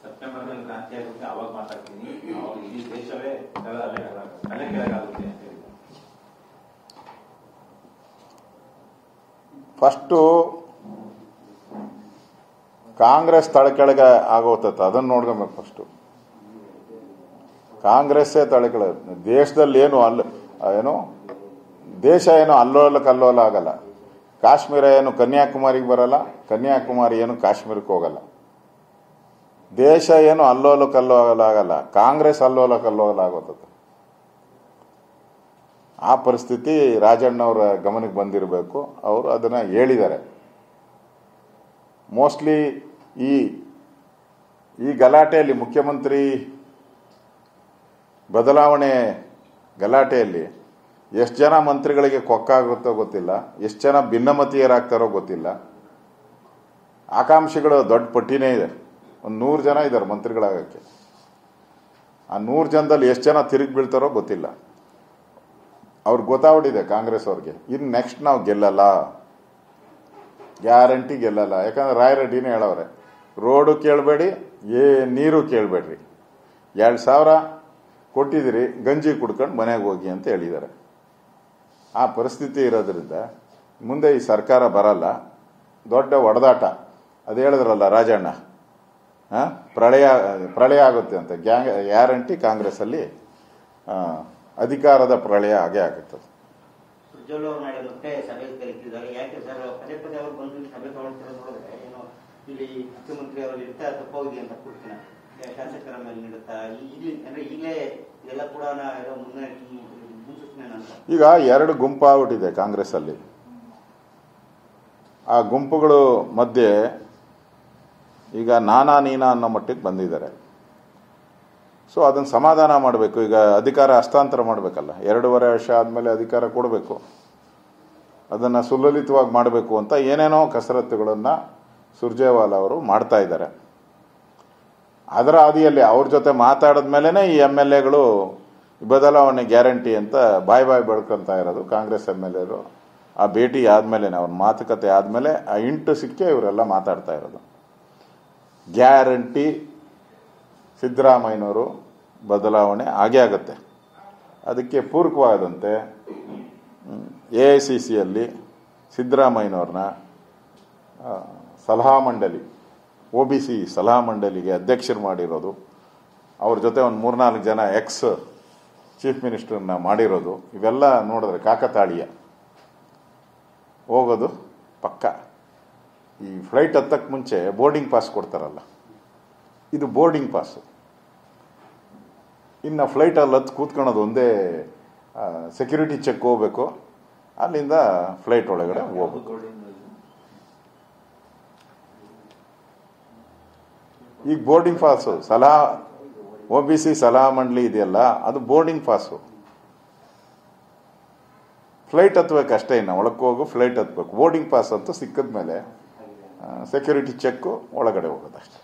September ಕ್ರಾಂತಿ ಆಗುತ್ತೆ ಅವಾಗ ಮಾತಾಡ್ತೀನಿ. ನಾವು ಇಡೀ ದೇಶವೇ ತಲೆ ಕೆಳಗಾಗುತ್ತೆ ಅಂತ ಹೇಳಿ. ಫಸ್ಟು ಕಾಂಗ್ರೆಸ್ ತಲೆ ಕೆಳಗೆ ಆಗೋಗ್ತೈತೆ, ಅದನ್ನು ನೋಡ್ಕೊಬೇಕು. ಫಸ್ಟು ಕಾಂಗ್ರೆಸ್ಸೇ ತಲೆ ಕೆಳಗೆ. ದೇಶದಲ್ಲಿ ಏನು ದೇಶ ಏನು ಅಲ್ಲೋಲ ಕಲ್ಲೋಲ ಆಗಲ್ಲ. ಕಾಶ್ಮೀರ ಏನು ಕನ್ಯಾಕುಮಾರಿಗೆ ಬರಲ್ಲ, ಕನ್ಯಾಕುಮಾರಿ ಏನು ಕಾಶ್ಮೀರಕ್ಕೆ ಹೋಗಲ್ಲ. ದೇಶ ಏನು ಅಲ್ಲೋಲ ಕಲ್ಲೋಲ ಆಗಲ್ಲ, ಕಾಂಗ್ರೆಸ್ ಅಲ್ಲೋಲ ಕಲ್ಲೋಲ ಆಗೋತದೆ. ಆ ಪರಿಸ್ಥಿತಿ ರಾಜಣ್ಣವರ ಗಮನಕ್ಕೆ ಬಂದಿರಬೇಕು. ಅವರು ಅದನ್ನು ಹೇಳಿದ್ದಾರೆ. ಮೋಸ್ಟ್ಲಿ ಈ ಗಲಾಟೆಯಲ್ಲಿ, ಮುಖ್ಯಮಂತ್ರಿ ಬದಲಾವಣೆ ಗಲಾಟೆಯಲ್ಲಿ ಎಷ್ಟು ಜನ ಮಂತ್ರಿಗಳಿಗೆ ಕೊಕ್ಕಾಗುತ್ತೋ ಗೊತ್ತಿಲ್ಲ, ಎಷ್ಟು ಜನ ಭಿನ್ನಮತೀಯರಾಗ್ತಾರೋ ಗೊತ್ತಿಲ್ಲ. ಆಕಾಂಕ್ಷಿಗಳು ದೊಡ್ಡ ಪಟ್ಟಿನೇ ಇದೆ. ಒಂದು 100 ಜನ ಇದ್ದಾರೆ ಮಂತ್ರಿಗಳಾಗಕ್ಕೆ. ಆ 100 ಜನದಲ್ಲಿ ಎಷ್ಟು ಜನ ತಿರುಗಿ ಬೀಳ್ತಾರೋ ಗೊತ್ತಿಲ್ಲ. ಅವ್ರಿಗೆ ಗೊತ್ತಾಗ್ಬಿಟ್ಟಿದೆ ಕಾಂಗ್ರೆಸ್ ಅವ್ರಿಗೆ, ಇನ್ನು ನೆಕ್ಸ್ಟ್ ನಾವು ಗೆಲ್ಲಲ್ಲ, ಗ್ಯಾರಂಟಿ ಗೆಲ್ಲಲ್ಲ. ಯಾಕಂದ್ರೆ ರಾಯರೆಡ್ಡಿನೇ ಹೇಳವ್ರೆ, ರೋಡು ಕೇಳಬೇಡಿ, ನೀರು ಕೇಳಬೇಡ್ರಿ, 2,000 ಕೊಟ್ಟಿದ್ದೀರಿ, ಗಂಜಿ ಕುಡ್ಕೊಂಡು ಮನೆಗೆ ಹೋಗಿ ಅಂತ ಹೇಳಿದ್ದಾರೆ. ಆ ಪರಿಸ್ಥಿತಿ ಇರೋದ್ರಿಂದ ಮುಂದೆ ಈ ಸರ್ಕಾರ ಬರಲ್ಲ. ದೊಡ್ಡ ಹೊಡೆದಾಟ. ಅದು ಹೇಳಿದ್ರಲ್ಲ ರಾಜಣ್ಣ, ಪ್ರಳಯ ಆಗುತ್ತೆ ಅಂತ. ಗ್ಯಾರಂಟಿ ಕಾಂಗ್ರೆಸ್ಸಲ್ಲಿ ಅಧಿಕಾರದ ಪ್ರಳಯ ಆಗೇ ಆಗುತ್ತದೆ. ಈಗ 2 ಗುಂಪಾಗ್ಬಿಟ್ಟಿದೆ ಕಾಂಗ್ರೆಸ್ ಅಲ್ಲಿ. ಆ ಗುಂಪುಗಳು ಮಧ್ಯೆ ಈಗ ನಾನಾ ನೀನಾ ಅನ್ನೋ ಮಟ್ಟಿಗೆ ಬಂದಿದ್ದಾರೆ. ಸೊ ಅದನ್ನು ಸಮಾಧಾನ ಮಾಡಬೇಕು. ಈಗ ಅಧಿಕಾರ ಹಸ್ತಾಂತರ ಮಾಡಬೇಕಲ್ಲ, 2.5 ವರ್ಷ ಆದಮೇಲೆ ಅಧಿಕಾರ ಕೊಡಬೇಕು, ಅದನ್ನು ಸುಲಲಿತವಾಗಿ ಮಾಡಬೇಕು ಅಂತ ಏನೇನೋ ಕಸರತ್ತುಗಳನ್ನು ಸುರ್ಜೇವಾಲಾ ಅವರು ಮಾಡ್ತಾ ಇದ್ದಾರೆ. ಅದರ ಹಾದಿಯಲ್ಲಿ ಅವ್ರ ಜೊತೆ ಮಾತಾಡಿದ ಮೇಲೇ ಈ MLAಗಳು ಬದಲಾವಣೆ ಗ್ಯಾರಂಟಿ ಅಂತ ಬಾಯ್ ಬೆಳ್ಕೊಂತ ಇರೋದು. ಕಾಂಗ್ರೆಸ್ MLAರು ಆ ಭೇಟಿ ಆದಮೇಲೆ, ಅವ್ರ ಮಾತುಕತೆ ಆದಮೇಲೆ ಆ ಇಂಟು ಸಿಕ್ಕೇ ಇವರೆಲ್ಲ ಮಾತಾಡ್ತಾ ಇರೋದು. ಗ್ಯಾರಂಟಿ ಸಿದ್ದರಾಮಯ್ಯನವರು ಬದಲಾವಣೆ ಆಗೇ ಆಗುತ್ತೆ. ಅದಕ್ಕೆ ಪೂರಕವಾದಂತೆ AICCಯಲ್ಲಿ ಸಿದ್ದರಾಮಯ್ಯನವ್ರನ್ನ ಸಲಹಾ ಮಂಡಳಿ, OBC ಸಲಹಾ ಮಂಡಳಿಗೆ ಅಧ್ಯಕ್ಷರು ಮಾಡಿರೋದು, ಅವ್ರ ಜೊತೆ ಒಂದು 3-4 ಜನ ಎಕ್ಸ್ ಚೀಫ್ ಮಿನಿಸ್ಟರ್ನ ಮಾಡಿರೋದು, ಇವೆಲ್ಲ ನೋಡಿದ್ರೆ ಕಾಕತಾಳೀಯ. ಹೋಗೋದು ಪಕ್ಕ. ಈ ಫ್ಲೈಟ್ ಹತ್ತಕ್ಕೆ ಮುಂಚೆ ಬೋರ್ಡಿಂಗ್ ಪಾಸ್ ಕೊಡ್ತಾರಲ್ಲ, ಇದು ಬೋರ್ಡಿಂಗ್ ಪಾಸು. ಇನ್ನು ಫ್ಲೈಟಲ್ಲಿ ಹತ್ತು ಕೂತ್ಕೊಳ್ಳೋದು ಒಂದೇ, ಸೆಕ್ಯೂರಿಟಿ ಚೆಕ್ ಹೋಗ್ಬೇಕು, ಅಲ್ಲಿಂದ ಫ್ಲೈಟ್ ಒಳಗಡೆ ಹೋಗ್ಬೇಕು. ಈಗ ಬೋರ್ಡಿಂಗ್ ಪಾಸು OBC ಸಲಹಾ ಮಂಡಳಿ ಇದೆಯಲ್ಲ, ಅದು ಬೋರ್ಡಿಂಗ್ ಪಾಸು. ಫ್ಲೈಟ್ ಹತ್ಬೇಕಷ್ಟೇ, ಇನ್ನು ಒಳಕ್ಕೆ ಹೋಗು ಫ್ಲೈಟ್ ಹತ್ಬೇಕು. ಬೋರ್ಡಿಂಗ್ ಪಾಸ್ ಅಂತೂ ಸಿಕ್ಕಿದ ಮೇಲೆ ಸೆಕ್ಯೂರಿಟಿ ಚೆಕ್ಕು, ಒಳಗಡೆ ಹೋಗೋದಷ್ಟೇ.